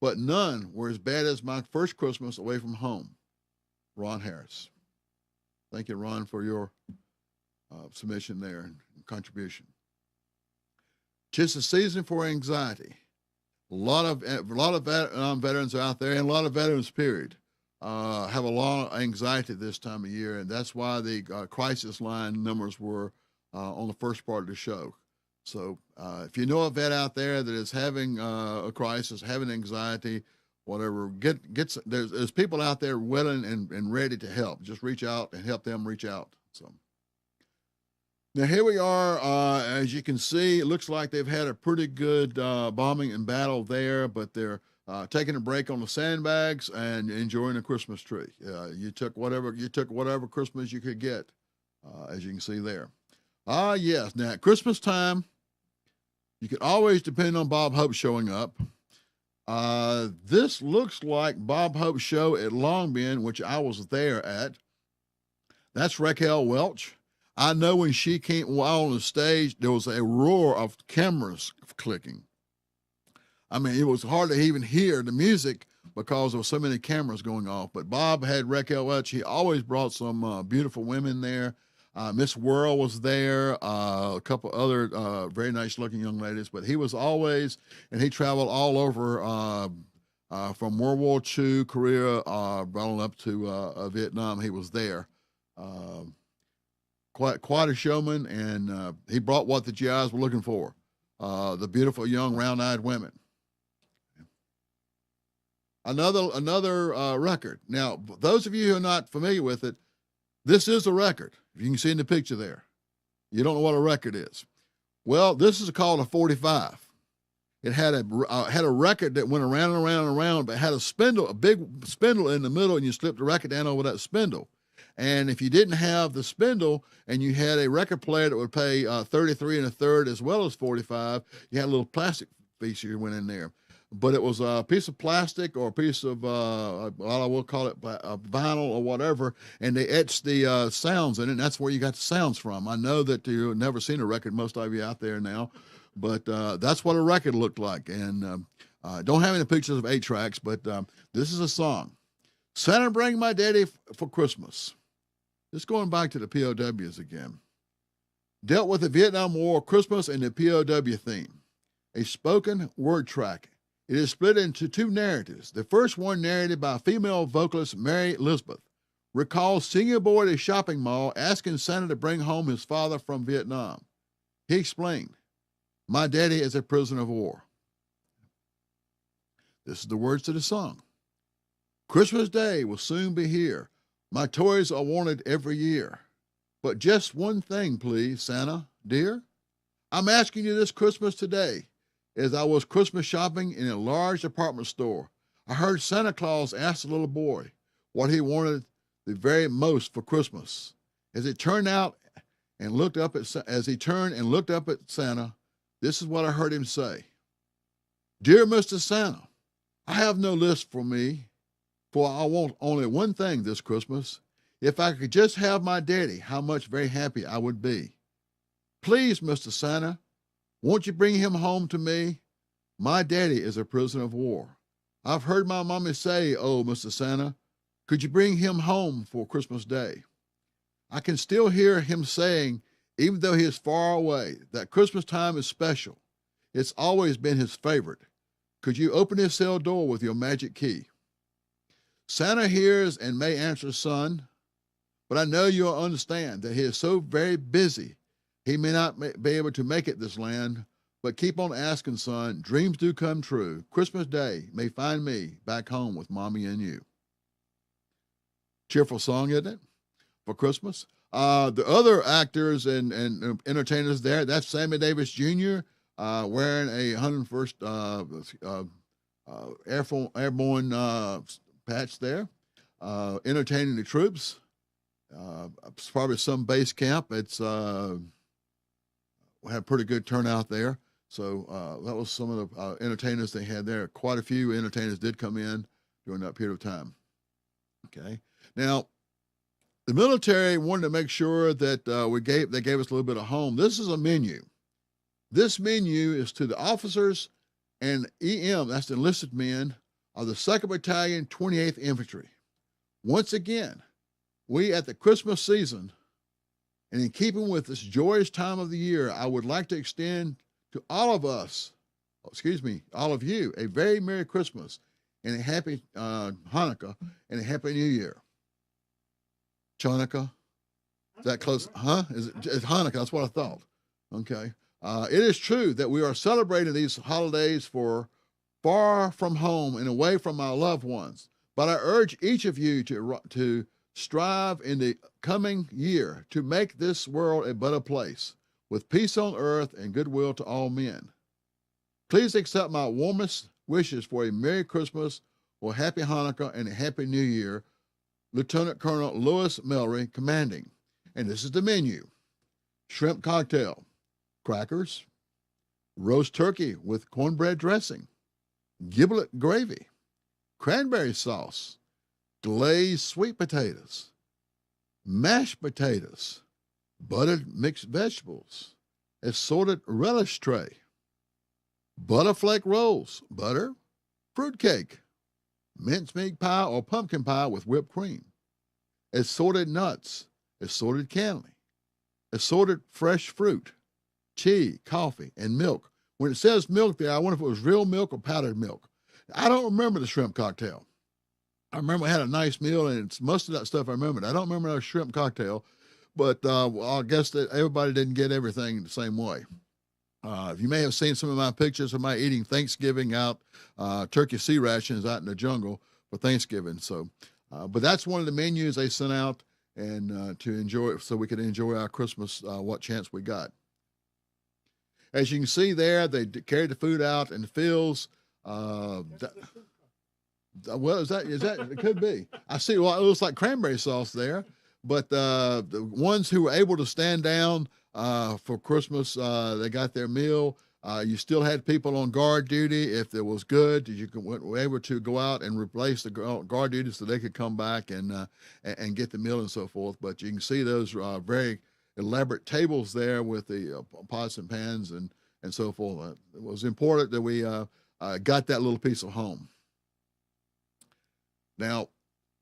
Speaker 1: but none were as bad as my first Christmas away from home. Ron Harris. Thank you, Ron, for your submission there and contribution. Just a season for anxiety. A lot of veterans out there, and a lot of veterans, period, have a lot of anxiety this time of year, and that's why the crisis line numbers were on the first part of the show. So if you know a vet out there that is having a crisis, having anxiety, whatever, there's people out there willing and ready to help. Just reach out and help them reach out. So now here we are. As you can see, it looks like they've had a pretty good bombing and battle there, but they're taking a break on the sandbags and enjoying a Christmas tree. You took whatever Christmas you could get, as you can see there. Yes. Now at Christmas time, you can always depend on Bob Hope showing up. This looks like Bob Hope's show at Long Bend, which I was there at. That's Raquel Welch. I know when she came while on the stage, there was a roar of cameras clicking. I mean, it was hard to even hear the music because there were so many cameras going off. But Bob had Raquel Welch. He always brought some beautiful women there. Miss World was there, a couple other very nice looking young ladies. But he was always, and he traveled all over from World War II, Korea, right up to Vietnam. He was there. Quite a showman, and he brought what the GIs were looking for, the beautiful young round-eyed women. Another record. Now, those of you who are not familiar with it, this is a record. If you can see in the picture there. You don't know what a record is. Well, this is called a 45. It had a record that went around and around and around, but had a spindle, a big spindle in the middle, and you slipped the record down over that spindle. And if you didn't have the spindle and you had a record player that would play 33 1/3 as well as 45, you had a little plastic feature went in there. But it was a piece of plastic or a piece of, well, I will call it vinyl or whatever, and they etched the sounds in it, and that's where you got the sounds from. I know that you've never seen a record, most of you out there now, but that's what a record looked like. And don't have any pictures of 8-tracks, but this is a song. Santa Bring My Daddy for Christmas. Just going back to the POWs again. Dealt with the Vietnam War, Christmas, and the POW theme. A spoken word track. It is split into two narratives. The first one, narrated by female vocalist Mary Elizabeth, recalls seeing a boy at a shopping mall asking Santa to bring home his father from Vietnam. He explained, "My daddy is a prisoner of war." This is the words to the song. Christmas Day will soon be here. My toys are wanted every year. But just one thing, please, Santa, dear. I'm asking you this Christmas today. As I was Christmas shopping in a large department store, I heard Santa Claus ask the little boy what he wanted the very most for Christmas. As he turned and looked up at Santa, this is what I heard him say. Dear Mr. Santa, I have no list for me, for I want only one thing this Christmas. If I could just have my daddy, how much very happy I would be. Please, Mr. Santa, won't you bring him home to me? My daddy is a prisoner of war. I've heard my mommy say, oh, Mr. Santa, could you bring him home for Christmas Day? I can still hear him saying, even though he is far away, that Christmas time is special. It's always been his favorite. Could you open his cell door with your magic key? Santa hears and may answer, son, but I know you'll understand that he is so very busy he may not be able to make it this land, but keep on asking, son. Dreams do come true. Christmas Day may find me back home with Mommy and you. Cheerful song, isn't it, for Christmas? The other actors and entertainers there, that's Sammy Davis Jr. Wearing a 101st Airborne patch there, entertaining the troops. It's probably some base camp. It's we had a pretty good turnout there. So that was some of the entertainers they had there. Quite a few entertainers did come in during that period of time. Okay. Now, the military wanted to make sure that they gave us a little bit of home. This is a menu. This menu is to the officers and EM, that's the enlisted men, of the 2nd Battalion, 28th Infantry. Once again, we at the Christmas season, and in keeping with this joyous time of the year, I would like to extend to all of us, all of you, a very Merry Christmas and a Happy Hanukkah and a Happy New Year. Chanukah? Is that close? Huh? It's Hanukkah. That's what I thought. Okay. It is true that we are celebrating these holidays for far from home and away from our loved ones. But I urge each of you to strive in the coming year to make this world a better place, with peace on earth and goodwill to all men. Please accept my warmest wishes for a Merry Christmas or Happy Hanukkah and a Happy New Year, Lieutenant Colonel Lewis Melry, commanding. And this is the menu. Shrimp cocktail, crackers, roast turkey with cornbread dressing, giblet gravy, cranberry sauce, glazed sweet potatoes, mashed potatoes, buttered mixed vegetables, assorted relish tray, butterflake rolls, butter, fruitcake, mincemeat pie or pumpkin pie with whipped cream, assorted nuts, assorted candy, assorted fresh fruit, tea, coffee, and milk. When it says milk there, I wonder if it was real milk or powdered milk. I don't remember the shrimp cocktail. I remember I had a nice meal, and it's most of that stuff I remembered. I don't remember a shrimp cocktail, but I guess that everybody didn't get everything the same way. You may have seen some of my pictures of my eating Thanksgiving out, turkey sea rations out in the jungle for Thanksgiving. So, but that's one of the menus they sent out and to enjoy it, so we could enjoy our Christmas, what chance we got. As you can see there, they carried the food out in the fields. Well, is that it could be. I see. Well, it looks like cranberry sauce there, but the ones who were able to stand down for Christmas, they got their meal. You still had people on guard duty. If there was good, were able to go out and replace the guard duty so they could come back and get the meal and so forth. But you can see those very elaborate tables there with the pots and pans and so forth. It was important that we got that little piece of home. Now,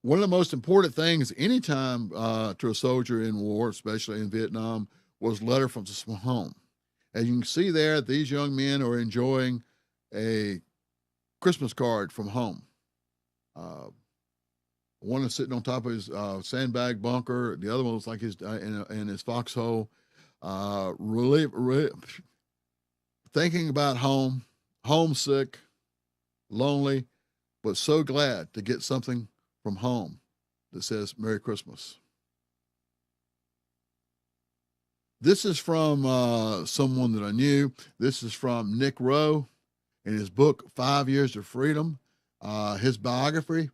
Speaker 1: one of the most important things anytime to a soldier in war, especially in Vietnam, was a letter from home. As you can see there, these young men are enjoying a Christmas card from home. One is sitting on top of his sandbag bunker. The other one was like his in his foxhole. Really thinking about home, homesick, lonely, but so glad to get something from home that says Merry Christmas. This is from someone that I knew. This is from Nick Rowe in his book, 5 Years of Freedom, his biography.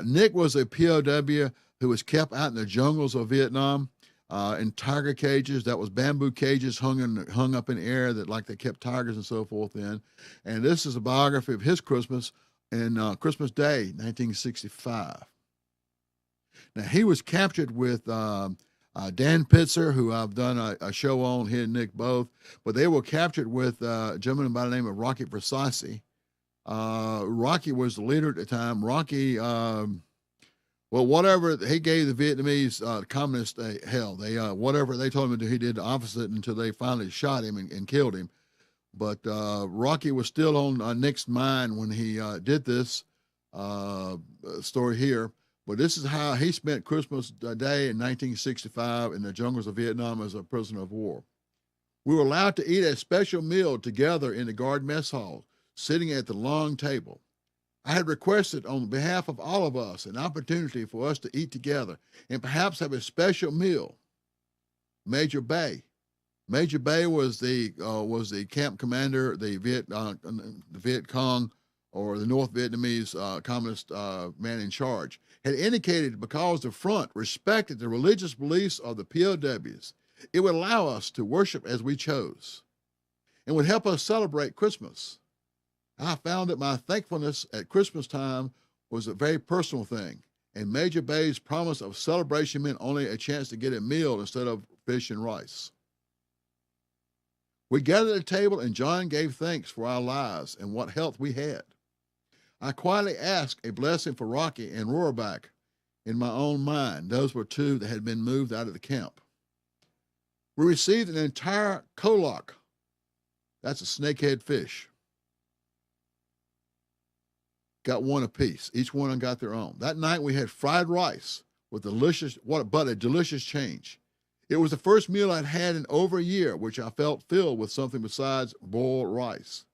Speaker 1: Nick was a POW who was kept out in the jungles of Vietnam in tiger cages. That was bamboo cages hung up in the air that like they kept tigers and so forth in. And this is a biography of his Christmas in Christmas Day, 1965. Now, he was captured with Dan Pitzer, who I've done a show on, he and Nick both, but they were captured with a gentleman by the name of Rocky Versace. Rocky was the leader at the time. Rocky, well, whatever, he gave the Vietnamese communists hell. They whatever they told him to do, he did the opposite until they finally shot him and killed him. But Rocky was still on Nick's mind when he did this story here. But this is how he spent Christmas Day in 1965 in the jungles of Vietnam as a prisoner of war. We were allowed to eat a special meal together in the guard mess hall, sitting at the long table. I had requested on behalf of all of us an opportunity for us to eat together and perhaps have a special meal. Major Bay. Major Bay was the camp commander, the Viet Cong, or the North Vietnamese communist man in charge, had indicated because the front respected the religious beliefs of the POWs, it would allow us to worship as we chose and would help us celebrate Christmas. I found that my thankfulness at Christmas time was a very personal thing, and Major Bay's promise of celebration meant only a chance to get a meal instead of fish and rice. We gathered at the table, and John gave thanks for our lives and what health we had. I quietly asked a blessing for Rocky and Roarback in my own mind. Those were two that had been moved out of the camp. We received an entire kolak. That's a snakehead fish. Got one apiece. Each one got their own. That night we had fried rice with a delicious change. It was the first meal I'd had in over a year, which I felt filled with something besides boiled rice.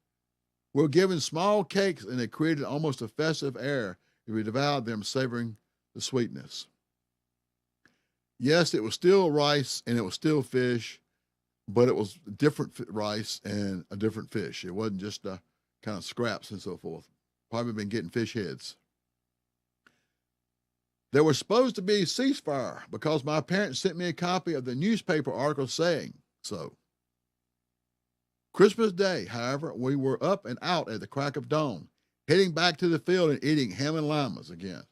Speaker 1: We were given small cakes, and it created almost a festive air as we devoured them, savoring the sweetness. Yes, it was still rice, and it was still fish, but it was different rice and a different fish. It wasn't just kind of scraps and so forth. Probably been getting fish heads. There was supposed to be a ceasefire because my parents sent me a copy of the newspaper article saying so. Christmas Day, however, we were up and out at the crack of dawn, heading back to the field and eating ham and llamas again.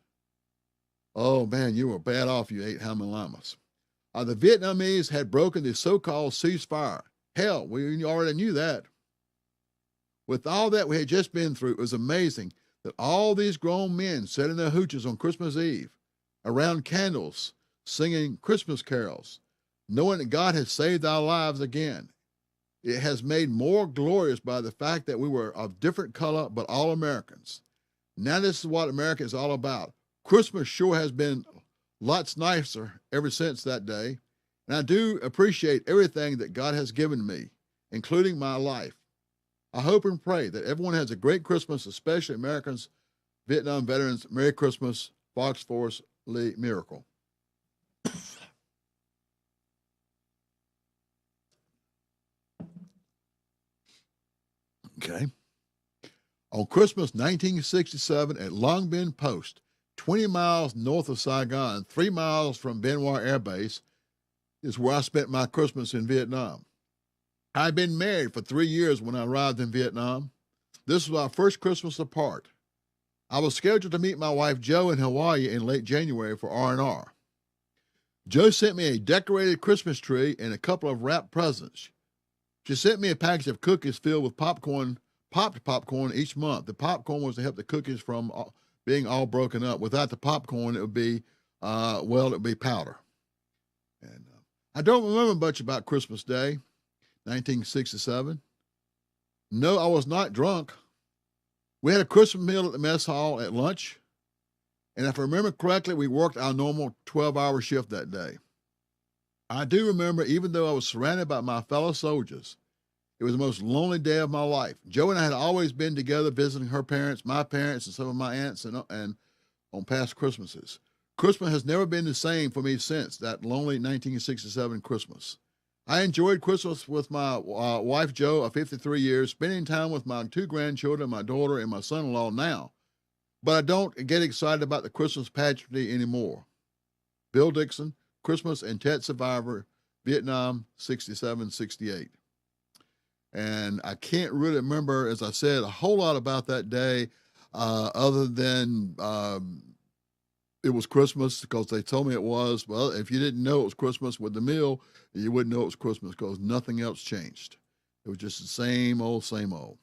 Speaker 1: Oh man, you were bad off you ate ham and llamas. The Vietnamese had broken the so-called ceasefire. Hell, we already knew that. With all that we had just been through, it was amazing that all these grown men sat in their hooches on Christmas Eve, around candles, singing Christmas carols, knowing that God had saved our lives again. It has made more glorious by the fact that we were of different color, but all Americans. Now this is what America is all about. Christmas sure has been lots nicer ever since that day, and I do appreciate everything that God has given me, including my life. I hope and pray that everyone has a great Christmas, especially Americans, Vietnam veterans. Merry Christmas, Fox Force Lee Miracle. Okay. On Christmas 1967 at Long Binh Post, 20 miles north of Saigon, 3 miles from Bien Hoa Air Base, is where I spent my Christmas in Vietnam. I'd been married for 3 years when I arrived in Vietnam. This was our first Christmas apart. I was scheduled to meet my wife Jo in Hawaii in late January for R&R. Jo sent me a decorated Christmas tree and a couple of wrapped presents. She sent me a package of cookies filled with popcorn, popped popcorn each month. The popcorn was to help the cookies from being all broken up. Without the popcorn, it would be, it would be powder. And I don't remember much about Christmas Day, 1967. No, I was not drunk. We had a Christmas meal at the mess hall at lunch. And if I remember correctly, we worked our normal 12-hour shift that day. I do remember, even though I was surrounded by my fellow soldiers, it was the most lonely day of my life. Jo and I had always been together visiting her parents, my parents, and some of my aunts and on past Christmases. Christmas has never been the same for me since that lonely 1967 Christmas. I enjoyed Christmas with my wife, Jo, of 53 years, spending time with my 2 grandchildren, my daughter, and my son-in-law now. But I don't get excited about the Christmas pageantry anymore. Bill Dixon, Christmas and Tet Survivor, Vietnam, 67, 68. And I can't really remember, as I said, a whole lot about that day other than it was Christmas because they told me it was. Well, if you didn't know it was Christmas with the meal, you wouldn't know it was Christmas because nothing else changed. It was just the same old, same old.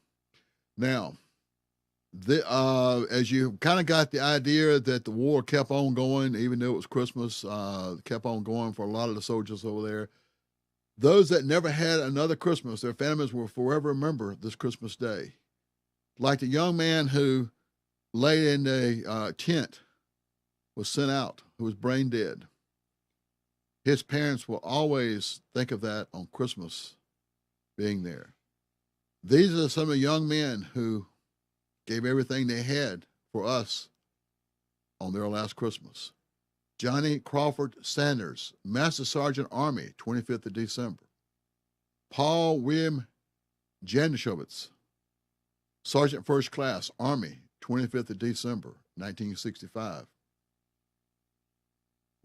Speaker 1: Now, as you kind of got the idea that the war kept on going, even though it was Christmas, kept on going for a lot of the soldiers over there. Those that never had another Christmas, their families will forever remember this Christmas day. Like the young man who lay in a tent, was sent out, who was brain dead. His parents will always think of that on Christmas being there. These are some of the young men who gave everything they had for us on their last Christmas. Johnny Crawford Sanders, Master Sergeant Army, 25th of December. Paul William Januszowicz, Sergeant First Class, Army, 25th of December, 1965.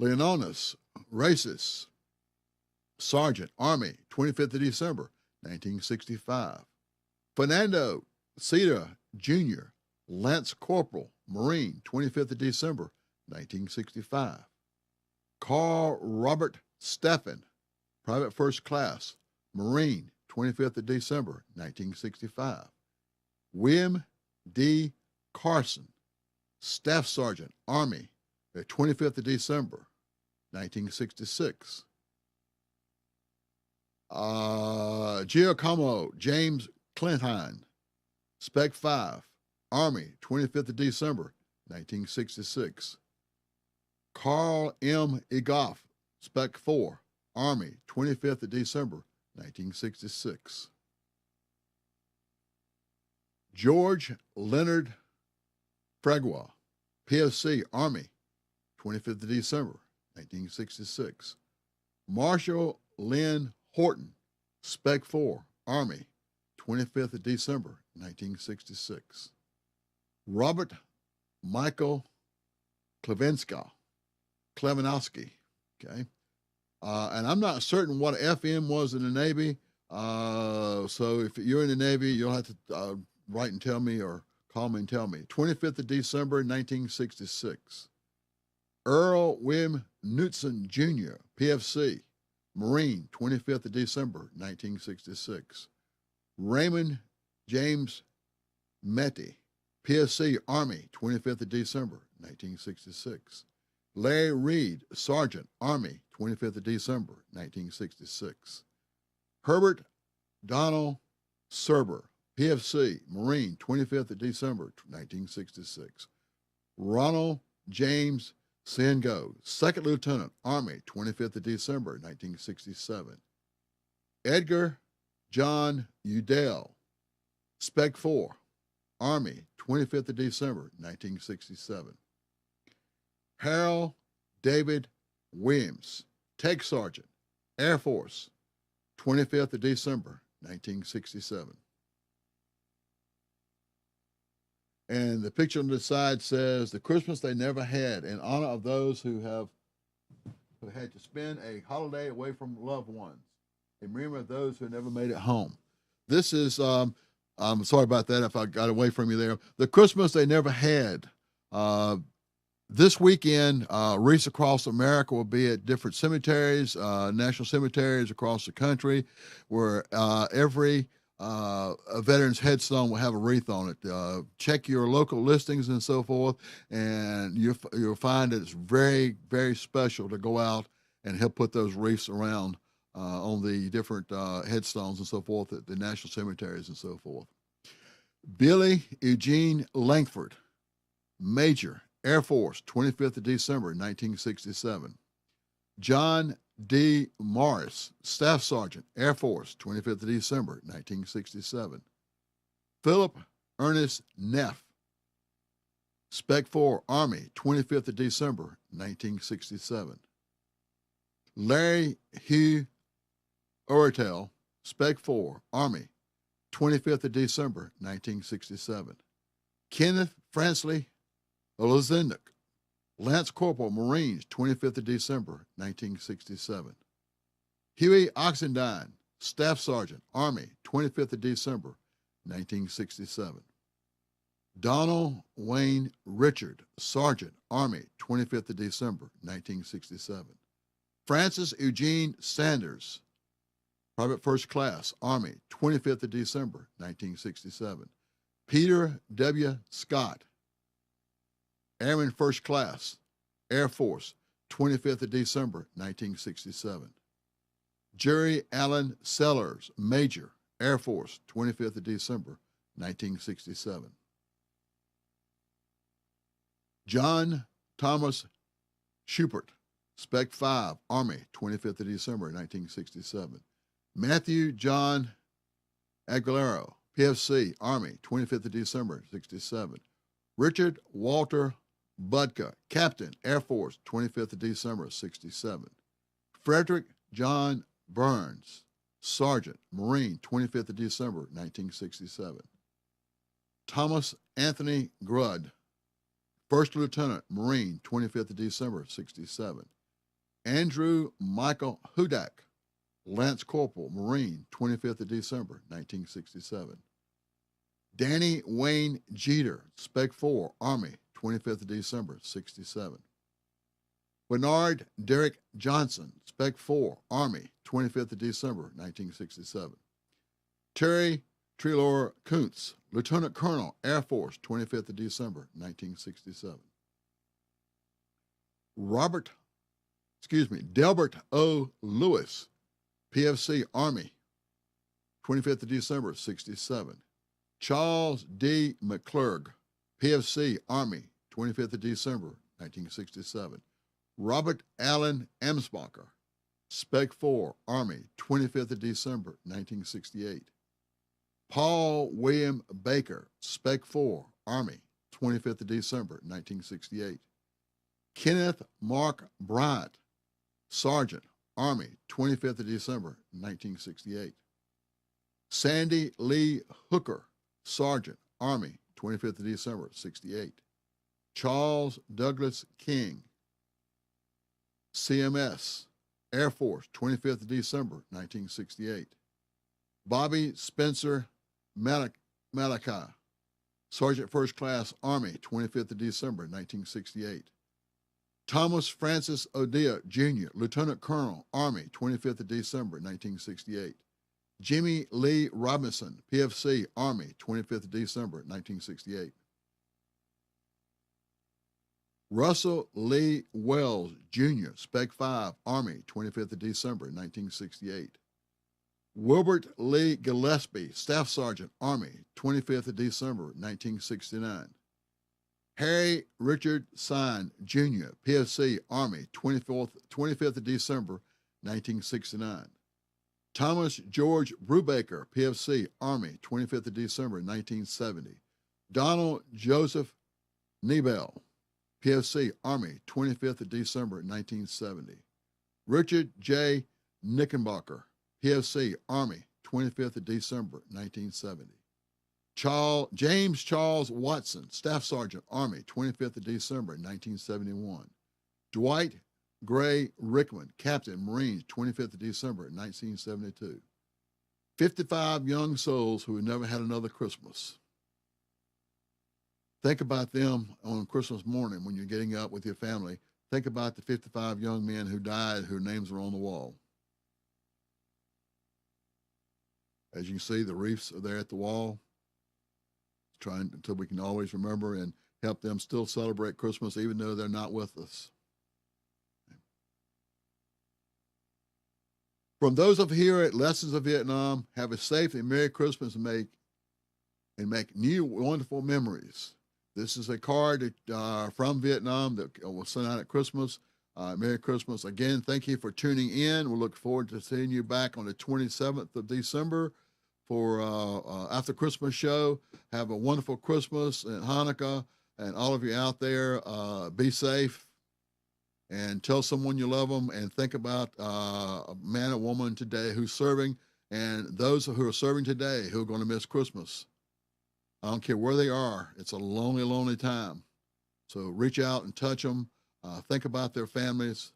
Speaker 1: Leonidas Racis, Sergeant, Army, 25th of December, 1965. Fernando Cedar, Jr., Lance Corporal, Marine, 25th of December, 1965. Carl Robert Steffen, Private First Class, Marine, 25th of December, 1965. William D. Carson, Staff Sergeant, Army, 25th of December, 1966. Giacomo James Clinton, Spec 5, Army, 25th of December, 1966. Carl M. Egoff, Spec 4, Army, 25th of December, 1966. George Leonard Fregua, PFC, Army, 25th of December, 1966. Marshall Lynn Horton, Spec 4, Army, 25th of December, 1966. Robert Michael Klevenowski, okay? And I'm not certain what FM was in the Navy, so if you're in the Navy, you'll have to write and tell me or call me and tell me. 25th of December, 1966. Earl William Knutson Jr., PFC, Marine, 25th of December, 1966. Raymond James Metty, PFC, Army, 25th of December, 1966. Larry Reed, Sergeant, Army, 25th of December, 1966. Herbert Donald Serber, PFC, Marine, 25th of December, 1966. Ronald James Sengo, Second Lieutenant, Army, 25th of December, 1967. Edgar John Udell, Spec 4, Army, 25th of December, 1967. Harold David Williams, Tech Sergeant, Air Force, 25th of December, 1967. And the picture on the side says, the Christmas they never had, in honor of those who had to spend a holiday away from loved ones. In memory of those who never made it home. This is, I'm sorry about that if I got away from you there. The Christmas they never had. This weekend, wreaths across America will be at different cemeteries, national cemeteries across the country, where every a veteran's headstone will have a wreath on it. Check your local listings and so forth, and you'll find that it's very, very special to go out and help put those wreaths around on the different headstones and so forth at the national cemeteries and so forth. Billy Eugene Langford, Major, Air Force, 25th of December, 1967. John D. Morris, Staff Sergeant, Air Force, 25th of December, 1967. Philip Ernest Neff, Spec 4, Army, 25th of December, 1967. Larry Hugh Oratel, Spec 4, Army, 25th of December, 1967. Kenneth Fransley Olazindik, Lance Corporal, Marines, 25th of December, 1967. Huey Oxendine, Staff Sergeant, Army, 25th of December, 1967. Donald Wayne Richard, Sergeant, Army, 25th of December, 1967. Francis Eugene Sanders, Private First Class, Army, 25th of December, 1967. Peter W. Scott, Airman First Class, Air Force, 25th of December, 1967. Jerry Allen Sellers, Major, Air Force, 25th of December, 1967. John Thomas Schubert, Spec 5, Army, 25th of December, 1967. Matthew John Aguilera, PFC, Army, 25th of December, 67. Richard Walter Budka, Captain, Air Force, 25th of December, 67. Frederick John Burns, Sergeant, Marine, 25th of December, 1967. Thomas Anthony Grudd, First Lieutenant, Marine, 25th of December, 67. Andrew Michael Hudak, Lance Corporal, Marine, 25th of December, 1967. Danny Wayne Jeter, Spec 4, Army, 25th of December, 67. Bernard Derrick Johnson, Spec 4, Army, 25th of December, 1967. Terry Treloar Kuntz, Lieutenant Colonel, Air Force, 25th of December, 1967. Delbert O. Lewis, PFC, Army, 25th of December, 67. Charles D. McClurg, PFC, Army, 25th of December, 1967. Robert Allen Amsbacher, Spec 4, Army, 25th of December, 1968. Paul William Baker, Spec 4, Army, 25th of December, 1968. Kenneth Mark Bryant, Sergeant, Army, 25th of December, 1968. Sandy Lee Hooker, Sergeant, Army, 25th of December, 68. Charles Douglas King, CMS, Air Force, 25th of December, 1968. Bobby Spencer Malachi, Sergeant First Class, Army, 25th of December, 1968. Thomas Francis Odea, Jr., Lieutenant Colonel, Army, 25th of December, 1968. Jimmy Lee Robinson, PFC, Army, 25th of December, 1968. Russell Lee Wells, Jr., Spec 5, Army, 25th of December, 1968. Wilbert Lee Gillespie, Staff Sergeant, Army, 25th of December, 1969. Harry Richard Sine, Jr., PFC, Army, 25th of December, 1969. Thomas George Brubaker, PFC, Army, 25th of December, 1970. Donald Joseph Nebel, PFC, Army, 25th of December, 1970. Richard J. Knickenbocker, PFC, Army, 25th of December, 1970. James Charles Watson, Staff Sergeant, Army, 25th of December, 1971. Dwight Gray Rickman, Captain, Marines, 25th of December, 1972. 55 young souls who never had another Christmas. Think about them on Christmas morning when you're getting up with your family. Think about the 55 young men who died, whose names are on the wall. As you can see, the wreaths are there at the wall, trying until we can always remember and help them still celebrate Christmas even though they're not with us. From those of here at Lessons of Vietnam, have a safe and Merry Christmas and make new wonderful memories. This is a card from Vietnam that was sent out at Christmas. Merry Christmas. Again, thank you for tuning in. We'll look forward to seeing you back on the 27th of December for After Christmas show. Have a wonderful Christmas and Hanukkah, and all of you out there, be safe and tell someone you love them, and think about a man or woman today who's serving, and those who are serving today who are going to miss Christmas. I don't care where they are. It's a lonely, lonely time. So reach out and touch them. Think about their families.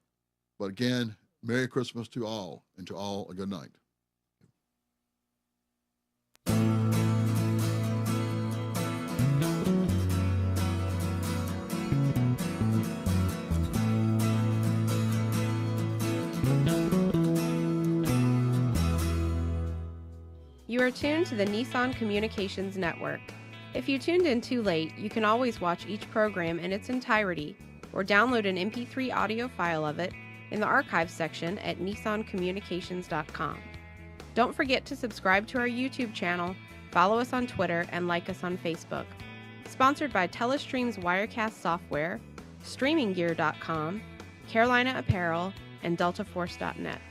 Speaker 1: But again, Merry Christmas to all, and to all a good night.
Speaker 2: You are tuned to the Nissan Communications Network. If you tuned in too late, you can always watch each program in its entirety or download an MP3 audio file of it in the archives section at nissancommunications.com. Don't forget to subscribe to our YouTube channel, follow us on Twitter, and like us on Facebook. Sponsored by Telestream's Wirecast software, StreamingGear.com, Carolina Apparel, and DeltaForce.net.